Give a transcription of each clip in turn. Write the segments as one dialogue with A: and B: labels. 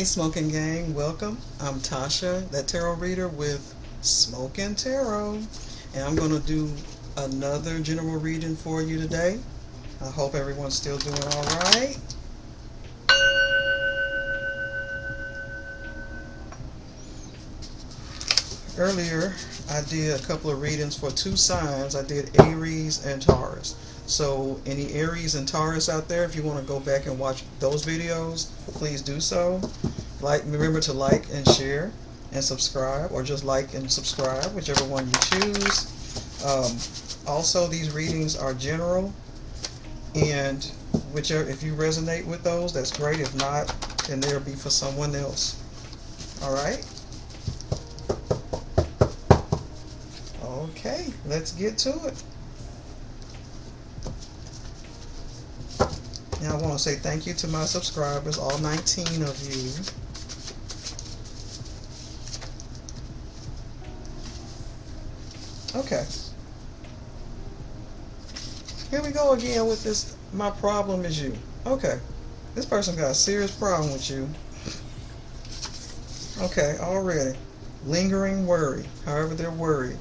A: Hey Smokin Gang, welcome. I'm Tasha, that tarot reader with Smokin Tarot, and I'm going to do another general reading for you today. I hope everyone's still doing all right. Earlier, I did a couple of readings for two signs. I did Aries and Taurus. So any Aries and Taurus out there, if you want to go back and watch those videos, please do so. Remember to like and share and subscribe, or just like and subscribe, whichever one you choose. Also, these readings are general, and if you resonate with those, that's great. If not, then they'll be for someone else. All right. Okay, let's get to it. Now I want to say thank you to my subscribers, all 19 of you. Okay. Here we go again with this. My problem is you. Okay. This person got a serious problem with you. Okay, already. Lingering worry. However, they're worried.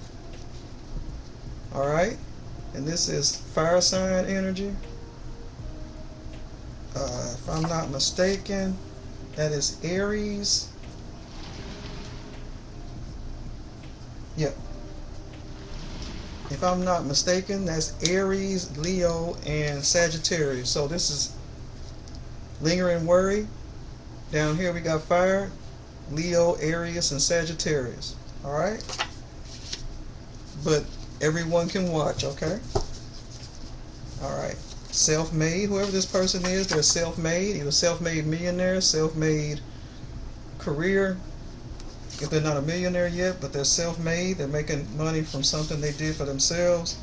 A: Alright? And this is fire sign energy. If I'm not mistaken, that is Aries. Yep. If I'm not mistaken, that's Aries, Leo, and Sagittarius. So this is lingering worry. Down here we got fire, Leo, Aries, and Sagittarius. Alright? But everyone can watch, okay? Alright. Self-made, whoever this person is, they're self-made. Either self-made millionaire, self-made career. If they're not a millionaire yet, but they're self-made, they're making money from something they did for themselves.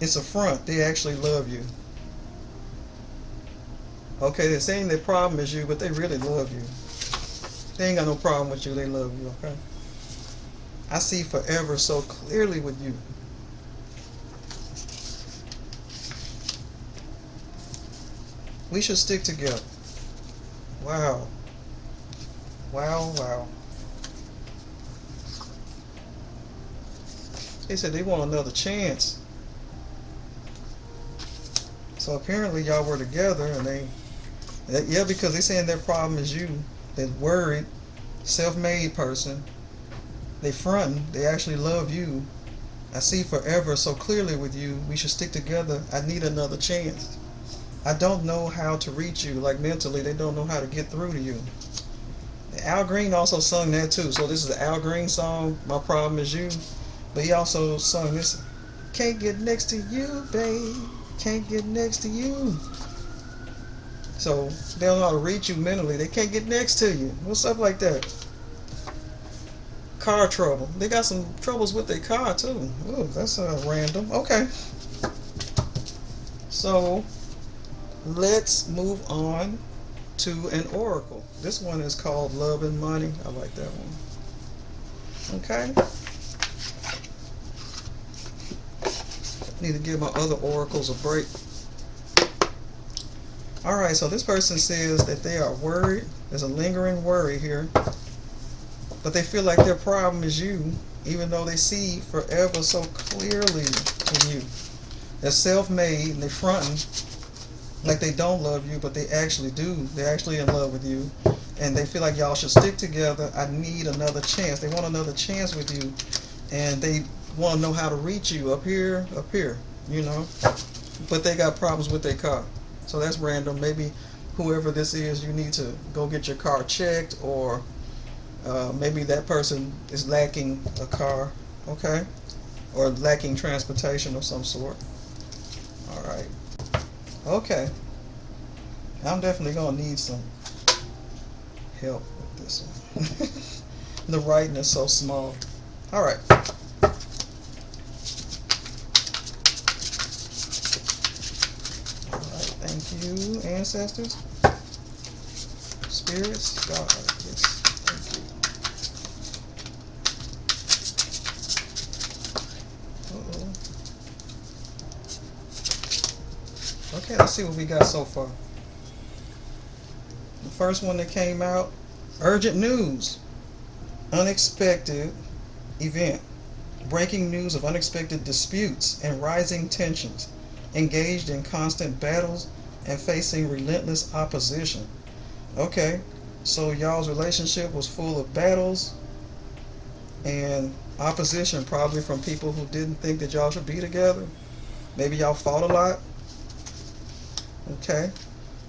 A: It's a front. They actually love you. Okay, they're saying their problem is you, but they really love you. They ain't got no problem with you. They love you, okay? I see forever so clearly with you. We should stick together. Wow. Wow, wow. They said they want another chance. So apparently y'all were together, and yeah, because they're saying their problem is you. They're worried, self-made person. They fronting, they actually love you. I see forever so clearly with you. We should stick together. I need another chance. I don't know how to reach you, like mentally. They don't know how to get through to you. Al Green also sung that too. So this is the Al Green song, My Problem Is You. But he also sung this, can't get next to you, babe. Can't get next to you. So they don't know how to reach you mentally. They can't get next to you. What's up like that? Car trouble. They got some troubles with their car too. Ooh, that's random. Okay. So let's move on to an oracle. This one is called Love and Money. I like that one. Okay. Need to give my other oracles a break. Alright, so this person says that they are worried. There's a lingering worry here. But they feel like their problem is you, even though they see forever so clearly in you. They're self-made and they're fronting like they don't love you, but they actually do. They're actually in love with you. And they feel like y'all should stick together. I need another chance. They want another chance with you. And they want to know how to reach you up here, you know. But they got problems with their car. So that's random. Maybe whoever this is, you need to go get your car checked, or maybe that person is lacking a car, okay? Or lacking transportation of some sort. Alright. Okay. I'm definitely going to need some help with this one. The writing is so small. Alright. Alright, thank you, ancestors. Spirits, God, yes, thank you. Okay, let's see what we got so far. The first one that came out Urgent news, unexpected event, breaking news of unexpected disputes and rising tensions, engaged in constant battles and facing relentless opposition. Okay, so y'all's relationship was full of battles and opposition, probably from people who didn't think that y'all should be together. Maybe y'all fought a lot. Okay,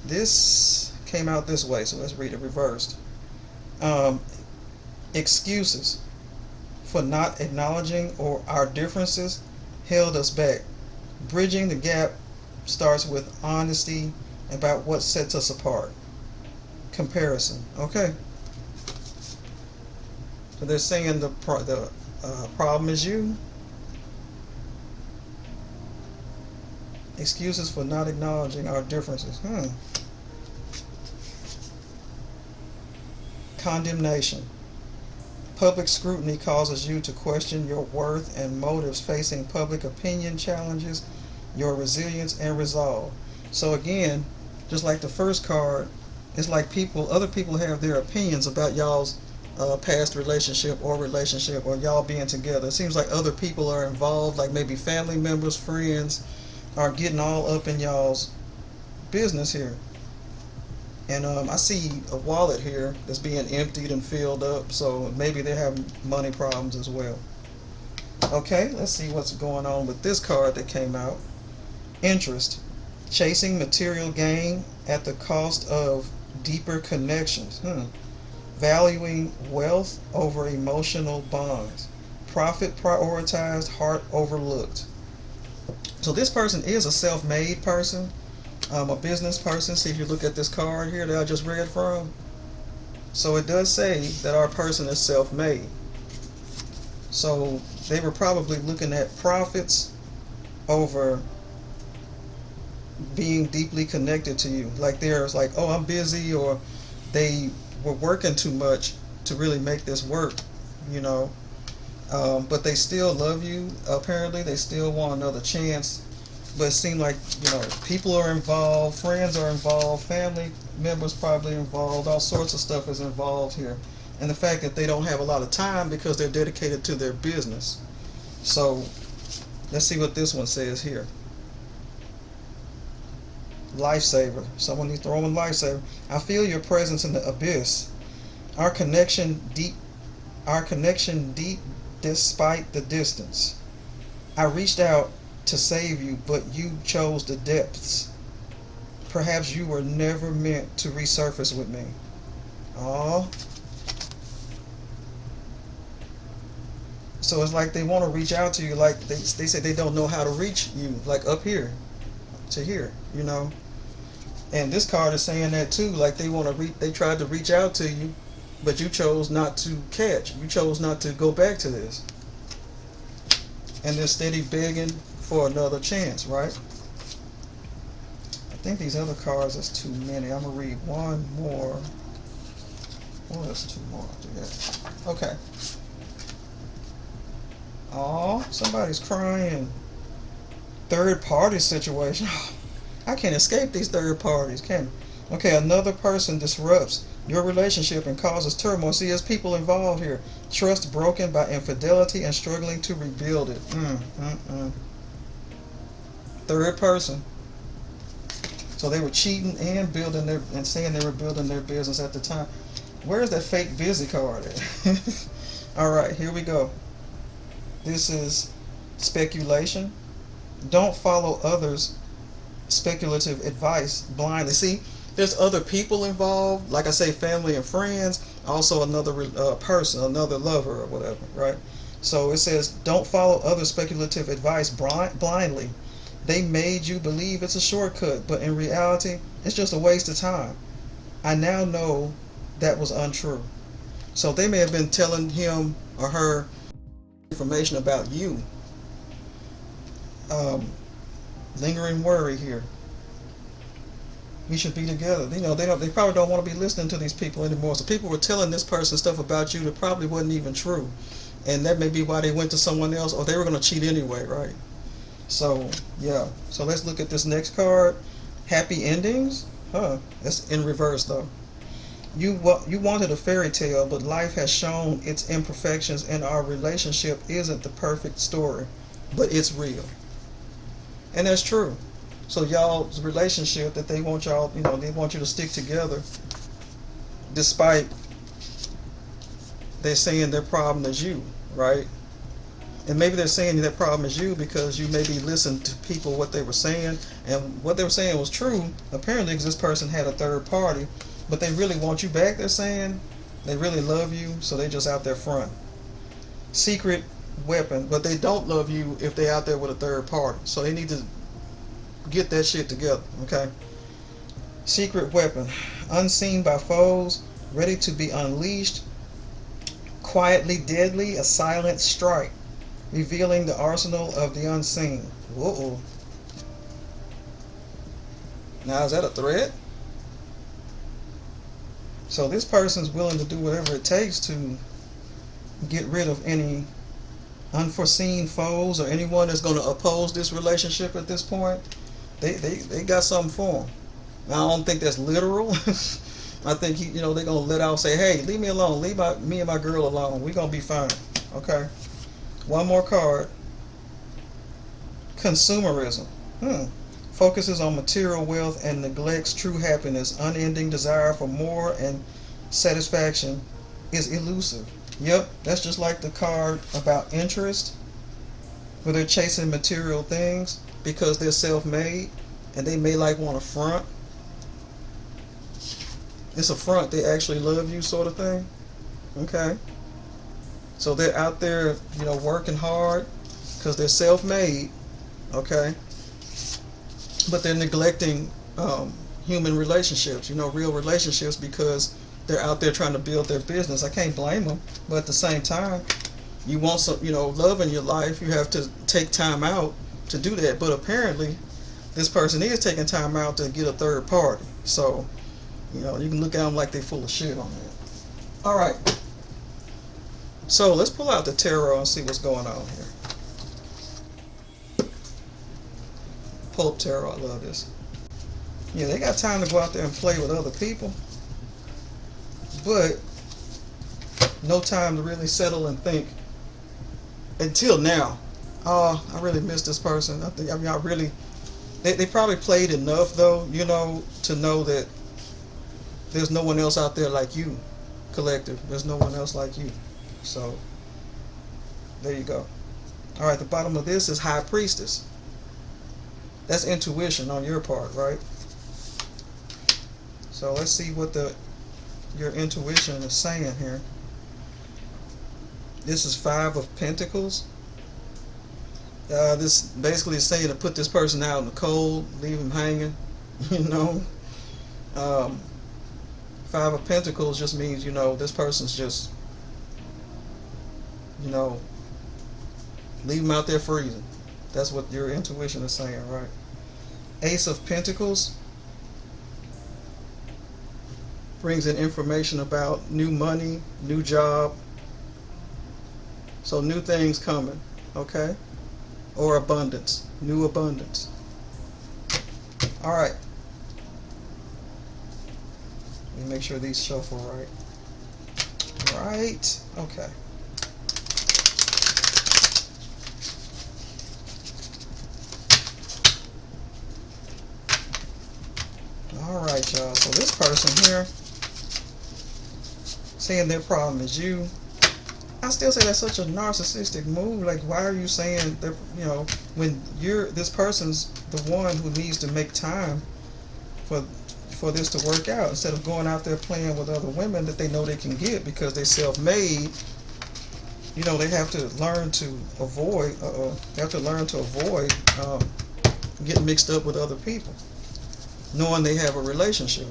A: this came out this way, so let's read it reversed. Um, Excuses for not acknowledging or our differences held us back. Bridging the gap starts with honesty about what sets us apart. Comparison. Okay. So they're saying the problem is you. Excuses for not acknowledging our differences. Condemnation. Public scrutiny causes you to question your worth and motives, facing public opinion challenges your resilience and resolve. So again, just like the first card, it's like other people have their opinions about y'all's past relationship or y'all being together. It seems like other people are involved, like maybe family members, friends, are getting all up in y'all's business here. And I see a wallet here that's being emptied and filled up, so maybe they have money problems as well. Okay, let's see what's going on with this card that came out. Interest. Chasing material gain at the cost of deeper connections. Valuing wealth over emotional bonds. Profit prioritized, heart overlooked. So this person is a self-made person. A business person. See, if you look at this card here that I just read from, so it does say that our person is self-made. So they were probably looking at profits over being deeply connected to you. Like there's like, oh, I'm busy, or they were working too much to really make this work, you know. But they still love you. Apparently, they still want another chance. But it seemed like, you know, people are involved, friends are involved, family members probably involved, all sorts of stuff is involved here. And the fact that they don't have a lot of time because they're dedicated to their business. So let's see what this one says here. Lifesaver. Someone needs to throw in lifesaver. I feel your presence in the abyss. Our connection deep despite the distance. I reached out to save you, but you chose the depths. Perhaps you were never meant to resurface with me. Aww. So it's like they want to reach out to you, like they say they don't know how to reach you, like up here to here, you know. And this card is saying that too, like they tried to reach out to you, but you chose not to catch. You chose not to go back to this. And they're steady begging for another chance, right? I think these other cards is too many. I'm gonna read one more. Oh, that's two more. Yeah. Okay. Oh, somebody's crying. Third party situation. I can't escape these third parties, can I? Okay, another person disrupts your relationship and causes turmoil. See, there's people involved here. Trust broken by infidelity and struggling to rebuild it. Third person. So they were cheating and saying they were building their business at the time. Where's that fake busy card at? All right, here we go. This is speculation. Don't follow others' speculative advice blindly. See, there's other people involved, like I say, family and friends, also another person, another lover or whatever, right? So it says, don't follow other speculative advice blindly. They made you believe it's a shortcut, but in reality, it's just a waste of time. I now know that was untrue. So they may have been telling him or her information about you. Lingering worry here. We should be together. You know, they probably don't want to be listening to these people anymore. So people were telling this person stuff about you that probably wasn't even true. And that may be why they went to someone else, or they were going to cheat anyway, right? So, yeah. So let's look at this next card. Happy endings. That's in reverse, though. You wanted a fairy tale, but life has shown its imperfections, and our relationship isn't the perfect story, but it's real. And that's true. So y'all's relationship that they want y'all, they want you to stick together despite they're saying their problem is you, right? And maybe they're saying their problem is you because you maybe listened to people what they were saying, and what they were saying was true apparently, because this person had a third party, but they really want you back. They're saying they really love you, so they just out there front. Secret weapon, but they don't love you if they're out there with a third party, so they need to get that shit together. Okay. Secret weapon, unseen by foes, ready to be unleashed, quietly deadly, a silent strike, revealing the arsenal of the unseen. Whoa. Now, is that a threat? So this person's willing to do whatever it takes to get rid of any unforeseen foes or anyone that's going to oppose this relationship at this point. They got something for them. Now, I don't think that's literal. I think they're going to let out, say, hey, leave me alone. Leave me and my girl alone. We're going to be fine. Okay. One more card. Consumerism. Focuses on material wealth and neglects true happiness. Unending desire for more and satisfaction is elusive. Yep, that's just like the card about interest, where they're chasing material things because they're self-made and they may want to front. It's a front. They actually love you, sort of thing. Okay. So they're out there, working hard because they're self-made. Okay. But they're neglecting human relationships, real relationships, because they're out there trying to build their business. I can't blame them. But at the same time, you want some, love in your life. You have to take time out to do that. But apparently, this person is taking time out to get a third party. So, you can look at them like they're full of shit on that. All right. So let's pull out the tarot and see what's going on here. Pull up tarot. I love this. Yeah, they got time to go out there and play with other people, but no time to really settle and think until now. Oh, I really miss this person. I really, they probably played enough though, to know that there's no one else out there like you, collective. There's no one else like you. So there you go. All right, the bottom of this is High Priestess. That's intuition on your part, right? So let's see what your intuition is saying here. This is Five of Pentacles. This basically is saying to put this person out in the cold, leave them hanging. Five of Pentacles just means, this person's just, leave them out there freezing. That's what your intuition is saying, right? Ace of Pentacles brings in information about new money, new job. So new things coming, okay? Or abundance, new abundance. All right. Let me make sure these shuffle right. Right, okay. Alright, y'all. So this person here saying their problem is you. I still say that's such a narcissistic move. Like, why are you saying that, when this person's the one who needs to make time for this to work out, instead of going out there playing with other women that they know they can get because they're self-made. They have to learn to avoid getting mixed up with other people, knowing they have a relationship.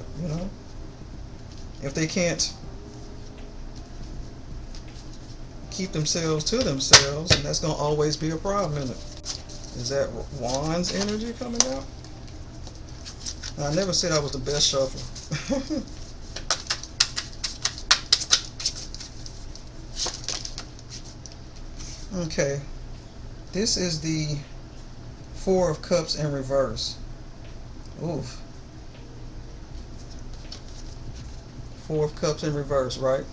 A: If they can't keep themselves to themselves, and that's going to always be a problem, isn't it? Is that Wands energy coming out? I never said I was the best shuffler. Okay, this is the Four of Cups in reverse. Oof. Four of Cups in reverse, right?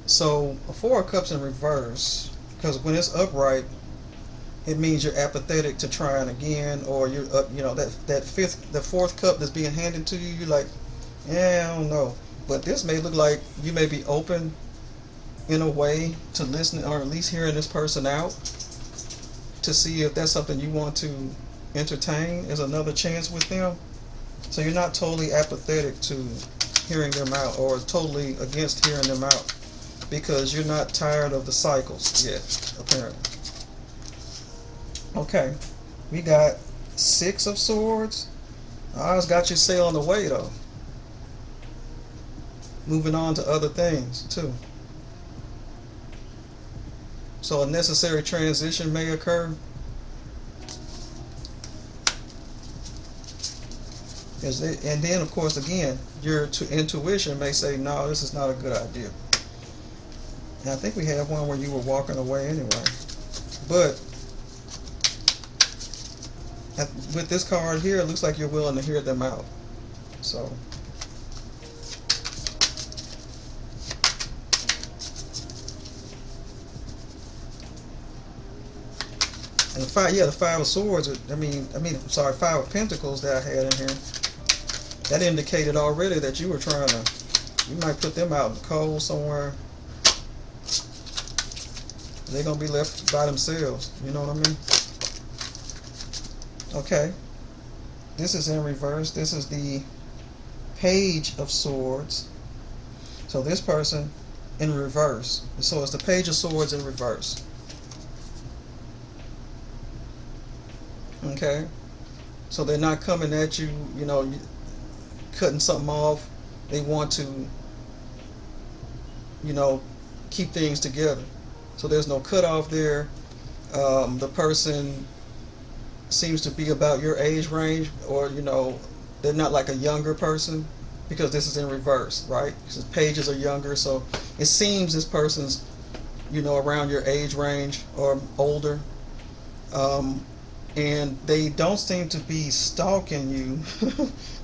A: So a Four of Cups in reverse, because when it's upright, it means you're apathetic to trying again, or you're up. You know, the fourth cup that's being handed to you. You're like, yeah, I don't know. But this may look like you may be open in a way to listening, or at least hearing this person out, to see if that's something you want to entertain as another chance with them. So you're not totally apathetic to hearing them out, or totally against hearing them out, because you're not tired of the cycles yet, apparently. Okay, we got Six of Swords. I just got you sailing away though. Moving on to other things too. So a necessary transition may occur. And then of course again, your intuition may say, no, this is not a good idea. And I think we had one where you were walking away anyway. But with this card here, it looks like you're willing to hear them out. So and the Five of Swords, Five of Pentacles that I had in here, that indicated already that you were trying to, you might put them out in the cold somewhere. They're going to be left by themselves, you know what I mean? Okay, this is in reverse. This is the Page of Swords. So this person in reverse. So it's the Page of Swords in reverse. Okay, so they're not coming at you, you know, cutting something off. They want to, you know, keep things together. So there's no cutoff there. The person seems to be about your age range, or you know, they're not like a younger person, because this is in reverse, right? Because pages are younger, so it seems this person's, you know, around your age range or older. And they don't seem to be stalking you,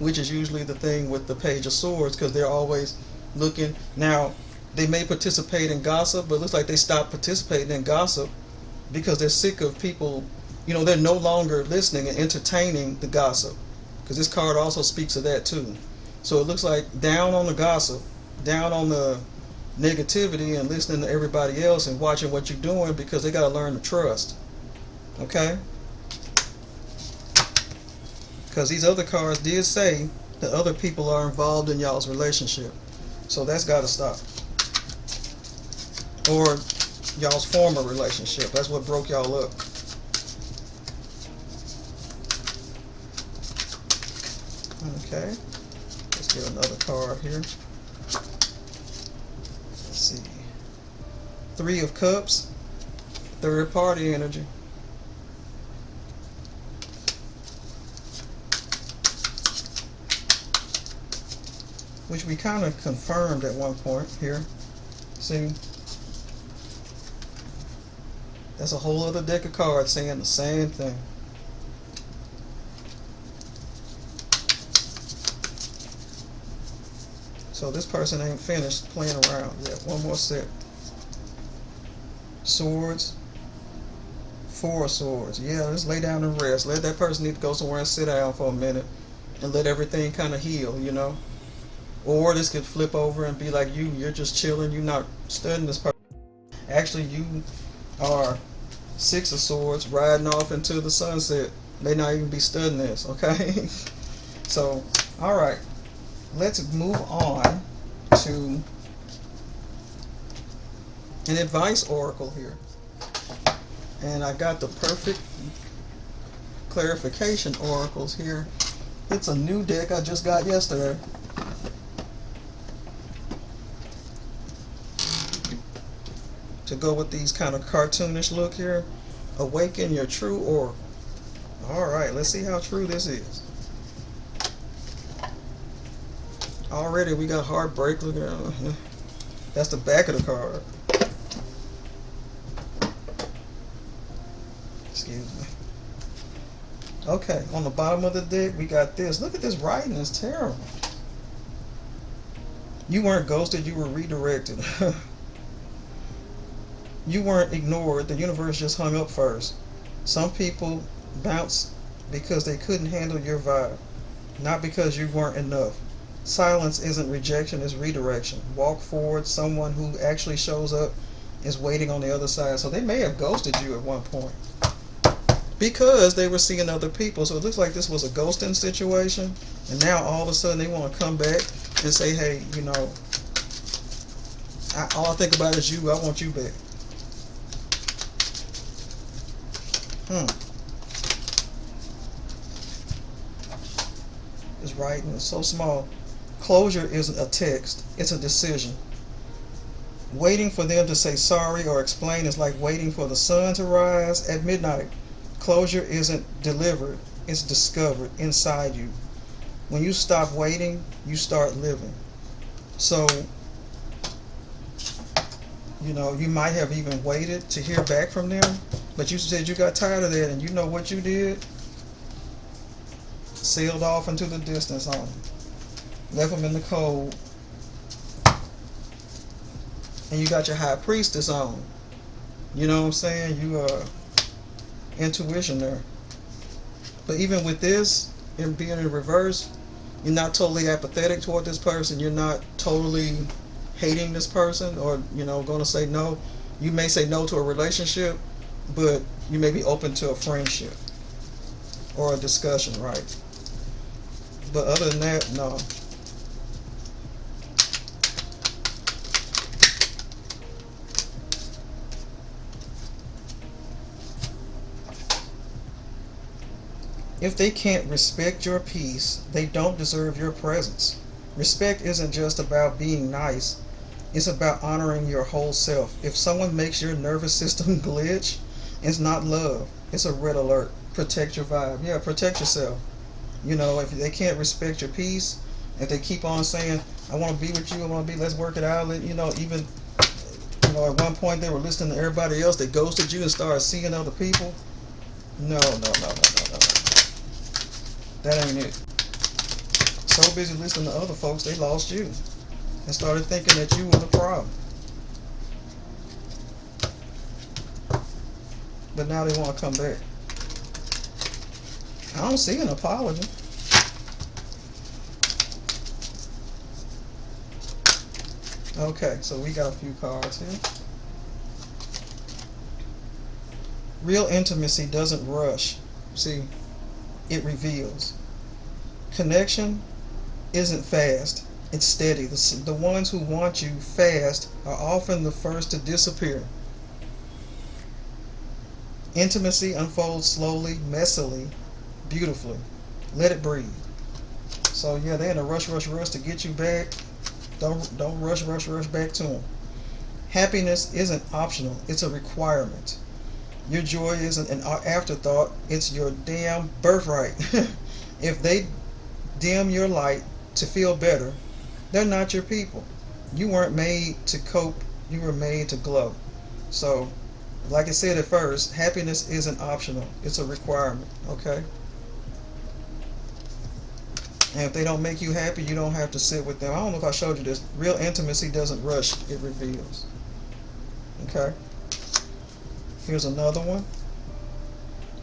A: which is usually the thing with the Page of Swords, because they're always looking. Now, they may participate in gossip, but it looks like they stopped participating in gossip because they're sick of people. You know, they're no longer listening and entertaining the gossip, because this card also speaks of that too. So it looks like down on the gossip, down on the negativity, and listening to everybody else and watching what you're doing, because they got to learn to trust. Okay? Because these other cards did say that other people are involved in y'all's relationship. So that's got to stop. Or y'all's former relationship. That's what broke y'all up. Okay. Let's get another card here. Let's see. Three of Cups. Third party energy. Which we kind of confirmed at one point here. See? That's a whole other deck of cards saying the same thing. So this person ain't finished playing around yet. One more set. Swords. Four of Swords. Yeah, let's lay down and rest. Let that person need to go somewhere and sit down for a minute and let everything kind of heal, you know? Or this could flip over and be like you're just chilling, you're not studying this person. Actually, you are Six of Swords riding off into the sunset. May not even be studying this, okay? So, alright. Let's move on to an advice oracle here. And I got the perfect clarification oracles here. It's a new deck I just got yesterday. To go with these kind of cartoonish look here. Awaken your true oracle. Alright, let's see how true this is. Already we got heartbreak. Look at that. That's the back of the card. Excuse me. Okay, on the bottom of the deck we got this. Look at this writing, it's terrible. You weren't ghosted, you were redirected. You weren't ignored, the universe just hung up first. Some people bounce because they couldn't handle your vibe, not because you weren't enough. Silence isn't rejection, it's redirection. Walk forward, someone who actually shows up is waiting on the other side. So they may have ghosted you at one point because they were seeing other people. So it looks like this was a ghosting situation, and now all of a sudden they want to come back and say, hey, all I think about is you, I want you back. It's writing, it's so small. Closure isn't a text, it's a decision. Waiting for them to say sorry or explain is like waiting for the sun to rise at midnight. Closure isn't delivered, it's discovered inside you. When you stop waiting, you start living. So, you might have even waited to hear back from them, but you said you got tired of that, and you know what you did? Sailed off into the distance on them. Left them in the cold. And you got your high priestess on. You know what I'm saying? You intuition there. But even with this, and being in reverse, you're not totally apathetic toward this person. You're not totally hating this person, or going to say no. You may say no to a relationship, but you may be open to a friendship or a discussion, right? But other than that, no. If they can't respect your peace, they don't deserve your presence. Respect isn't just about being nice, it's about honoring your whole self. If someone makes your nervous system glitch, it's not love, it's a red alert. Protect your vibe. Yeah, protect yourself. If they can't respect your peace, if they keep on saying, I want to be with you, let's work it out, even, at one point they were listening to everybody else, they ghosted you and started seeing other people. No. That ain't it. So busy listening to other folks, they lost you and started thinking that you were the problem. But now they want to come back. I don't see an apology. Okay, so we got a few cards here. Real intimacy doesn't rush. See, it reveals. Connection isn't fast, it's steady. The ones who want you fast are often the first to disappear. Intimacy unfolds slowly, messily, beautifully. Let it breathe. So yeah, they're in a rush to get you back. Don't rush back to them. Happiness isn't optional, it's a requirement. Your joy isn't an afterthought, it's your damn birthright. If they dim your light to feel better, they're not your people. You weren't made to cope, you were made to glow. So, like I said at first, happiness isn't optional, it's a requirement, okay? And if they don't make you happy, you don't have to sit with them. I don't know if I showed you this. Real intimacy doesn't rush, it reveals. Okay? Here's another one.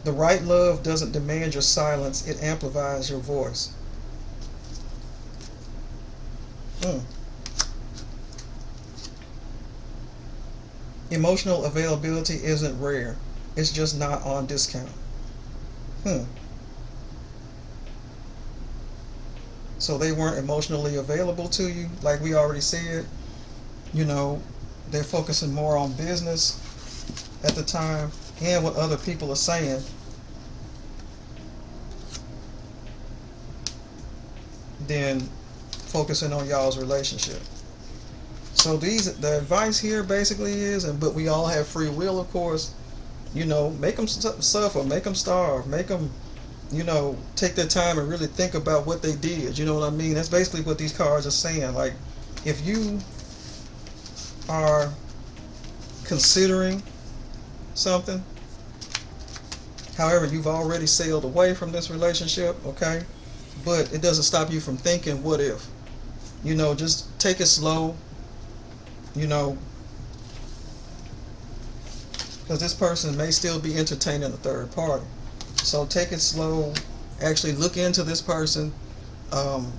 A: The right love doesn't demand your silence, it amplifies your voice. Emotional availability isn't rare, it's just not on discount. So they weren't emotionally available to you, like we already said. They're focusing more on business at the time and what other people are saying than focusing on y'all's relationship. So the advice here basically is, but we all have free will, of course. Make them suffer, make them starve, make them, take their time and really think about what they did. You know what I mean? That's basically what these cards are saying. Like, if you are considering something, however, you've already sailed away from this relationship, okay? But it doesn't stop you from thinking, what if? You know, just take it slow, you know, because this person may still be entertaining a third party. So take it slow. Actually look into this person. Um,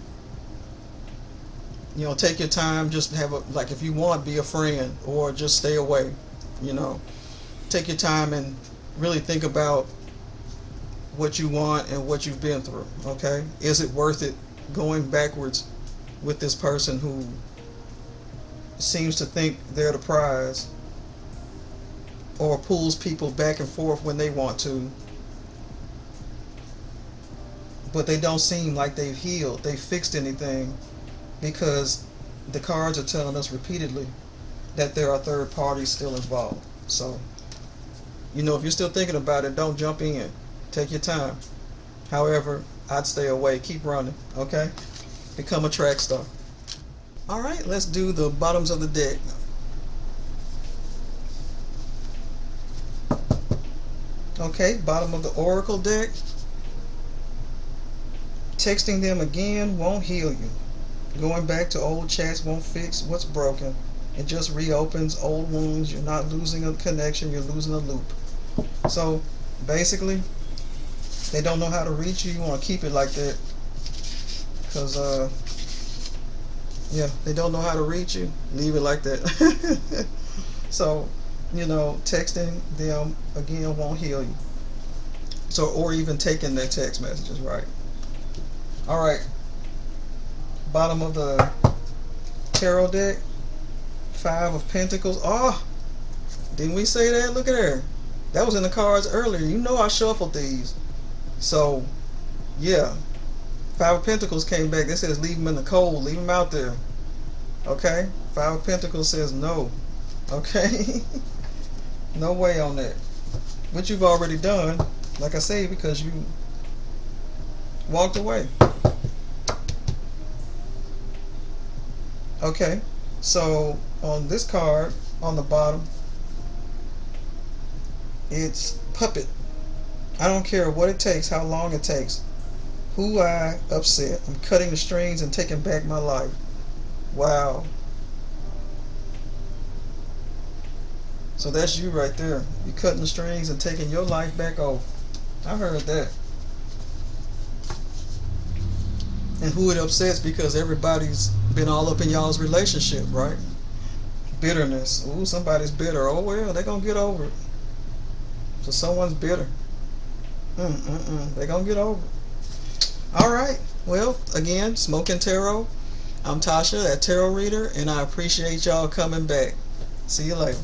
A: you know, take your time. Just have a, like, if you want, be a friend or just stay away. You know, take your time and really think about what you want and what you've been through. Okay, is it worth it going backwards with this person who seems to think they're the prize, or pulls people back and forth when they want to, but they don't seem like they've healed, they've fixed anything, because the cards are telling us repeatedly that there are third parties still involved. So, you know, if you're still thinking about it, don't jump in. Take your time. However, I'd stay away. Keep running, okay? Become a track star. All right, let's do the bottoms of the deck. Okay, bottom of the oracle deck. Texting them again won't heal you. Going back to old chats won't fix what's broken. It just reopens old wounds. You're not losing a connection, you're losing a loop. So basically, they don't know how to reach you. You want to keep it like that, because yeah, they don't know how to reach you. Leave it like that. So, you know, texting them again won't heal you. So, or even taking their text messages, right? All right, bottom of the tarot deck, 5 of Pentacles. Oh, didn't we say that? Look at there. That was in the cards earlier. You know I shuffled these. So, yeah. 5 of Pentacles came back. This says leave them in the cold. Leave them out there. Okay? 5 of Pentacles says no. Okay? No way on that. Which you've already done. Like I say, because you walked away. Okay? So, on this card, on the bottom, it's puppet. I don't care what it takes, how long it takes, who I upset. I'm cutting the strings and taking back my life. Wow. So that's you right there. You're cutting the strings and taking your life back over. I heard that. And who it upsets, because everybody's been all up in y'all's relationship, right? Bitterness. Ooh, somebody's bitter. Oh well, they're gonna get over it. So someone's bitter. They're gonna get over it. Alright, well, again, Smokin Tarot. I'm Tasha, that tarot reader, and I appreciate y'all coming back. See you later.